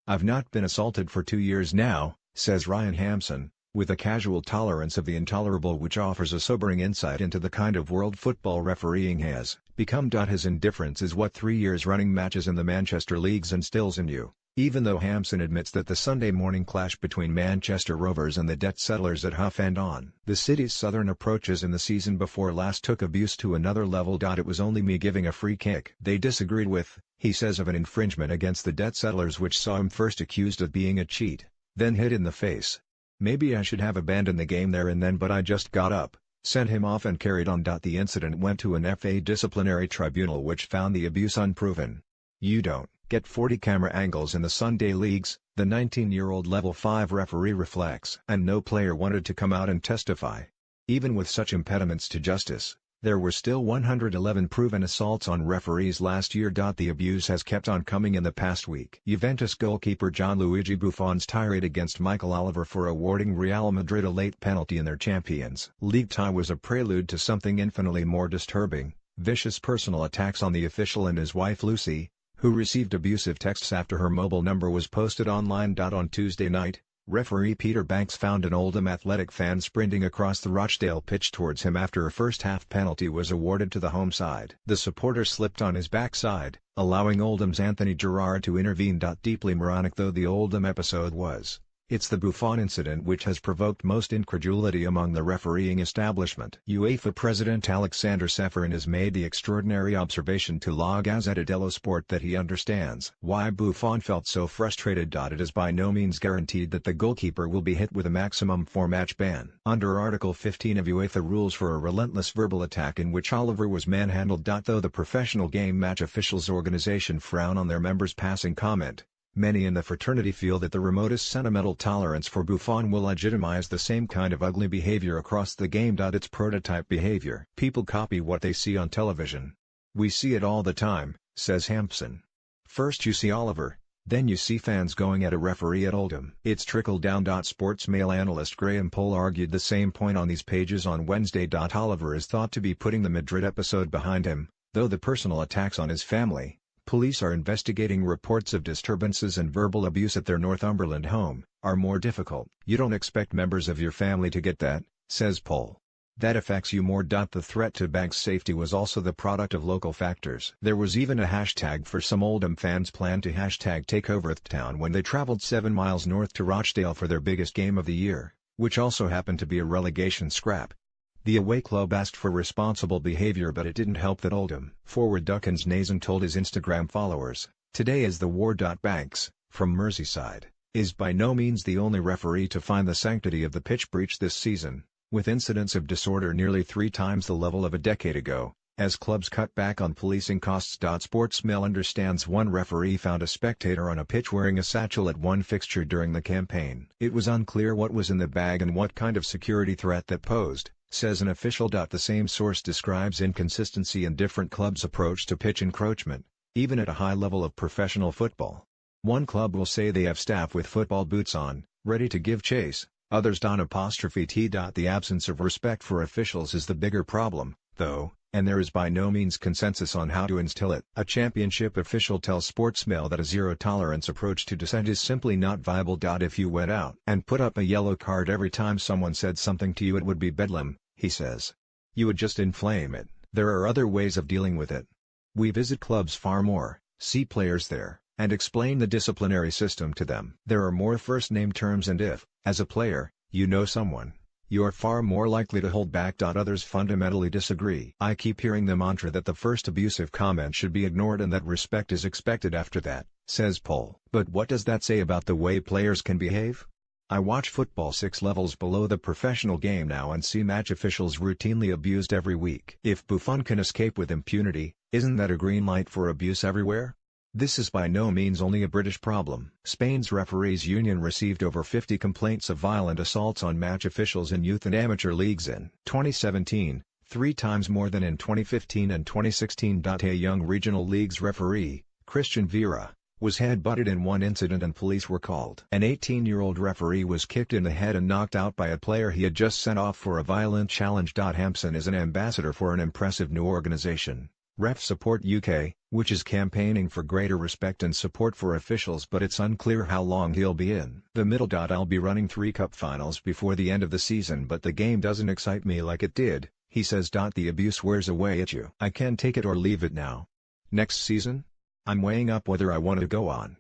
"I've not been assaulted for 2 years now," says Ryan Hampson, with a casual tolerance of the intolerable which offers a sobering insight into the kind of world football refereeing has become. His indifference is what 3 years running matches in the Manchester leagues instills in you. Even though Hampson admits that the Sunday morning clash between Manchester Rovers and the debt settlers at Hough End on the city's southern approaches in the season before last took abuse to another level. "It was only me giving a free kick they disagreed with," he says of an infringement against the debt settlers which saw him first accused of being a cheat, then hit in the face. "Maybe I should have abandoned the game there and then, but I just got up, sent him off and carried on." The incident went to an FA disciplinary tribunal which found the abuse unproven. "You don't get 40 camera angles in the Sunday leagues," the 19-year-old Level 5 referee reflects. And no player wanted to come out and testify. Even with such impediments to justice, there were still 111 proven assaults on referees last year. The abuse has kept on coming in the past week. Juventus goalkeeper Gianluigi Buffon's tirade against Michael Oliver for awarding Real Madrid a late penalty in their Champions League tie was a prelude to something infinitely more disturbing: vicious personal attacks on the official and his wife Lucy, who received abusive texts after her mobile number was posted online. On Tuesday night, referee Peter Banks found an Oldham Athletic fan sprinting across the Rochdale pitch towards him after a first-half penalty was awarded to the home side. The supporter slipped on his backside, allowing Oldham's Anthony Gerrard to intervene. Deeply moronic though the Oldham episode was, it's the Buffon incident which has provoked most incredulity among the refereeing establishment. UEFA President Alexander Seferin has made the extraordinary observation to La Gazzetta dello Sport that he understands why Buffon felt so frustrated. It is by no means guaranteed that the goalkeeper will be hit with a maximum 4-match ban. Under Article 15 of UEFA rules for a relentless verbal attack in which Oliver was manhandled. Though the Professional Game Match Officials Organization frown on their members' passing comment, many in the fraternity feel that the remotest sentimental tolerance for Buffon will legitimize the same kind of ugly behavior across the game. It's prototype behavior. People copy what they see on television. "We see it all the time," says Hampson. "First you see Oliver, then you see fans going at a referee at Oldham. It's trickled down." Sports Mail analyst Graham Poll argued the same point on these pages on Wednesday. Oliver is thought to be putting the Madrid episode behind him, though the personal attacks on his family. Police are investigating reports of disturbances and verbal abuse at their Northumberland home, are more difficult. "You don't expect members of your family to get that," says Poll. "That affects you more." The threat to Banks' safety was also the product of local factors. There was even a hashtag for some Oldham fans planned to #TakeOverTheTown when they travelled 7 miles north to Rochdale for their biggest game of the year, which also happened to be a relegation scrap. The away club asked for responsible behavior, but it didn't help that Oldham forward Duckins Nason told his Instagram followers, "Today is the war." Banks, from Merseyside, is by no means the only referee to find the sanctity of the pitch breached this season, with incidents of disorder nearly 3 times the level of a decade ago, as clubs cut back on policing costs. Sportsmail understands one referee found a spectator on a pitch wearing a satchel at one fixture during the campaign. "It was unclear what was in the bag and what kind of security threat that posed," says an official. The same source describes inconsistency in different clubs' approach to pitch encroachment, even at a high level of professional football. One club will say they have staff with football boots on, ready to give chase, others don't. The absence of respect for officials is the bigger problem, though, and there is by no means consensus on how to instill it. A championship official tells Sportsmail that a zero-tolerance approach to dissent is simply not viable. "If you went out and put up a yellow card every time someone said something to you, it would be bedlam," he says. "You would just inflame it. There are other ways of dealing with it. We visit clubs far more, see players there, and explain the disciplinary system to them. There are more first-name terms, and if, as a player, you know someone, you're far more likely to hold back." Others fundamentally disagree. "I keep hearing the mantra that the first abusive comment should be ignored and that respect is expected after that," says Poll. "But what does that say about the way players can behave? I watch football 6 levels below the professional game now and see match officials routinely abused every week. If Buffon can escape with impunity, isn't that a green light for abuse everywhere?" This is by no means only a British problem. Spain's referees union received over 50 complaints of violent assaults on match officials in youth and amateur leagues in 2017, 3 times more than in 2015 and 2016. A young regional leagues referee, Christian Vera, was head-butted in one incident and police were called. An 18-year-old referee was kicked in the head and knocked out by a player he had just sent off for a violent challenge. Hampson is an ambassador for an impressive new organization, Ref Support UK, which is campaigning for greater respect and support for officials, but it's unclear how long he'll be in the middle. I'll be running 3 cup finals before the end of the season, but the game doesn't excite me like it did, he says. The abuse wears away at you. I can take it or leave it now. Next season? I'm weighing up whether I want to go on.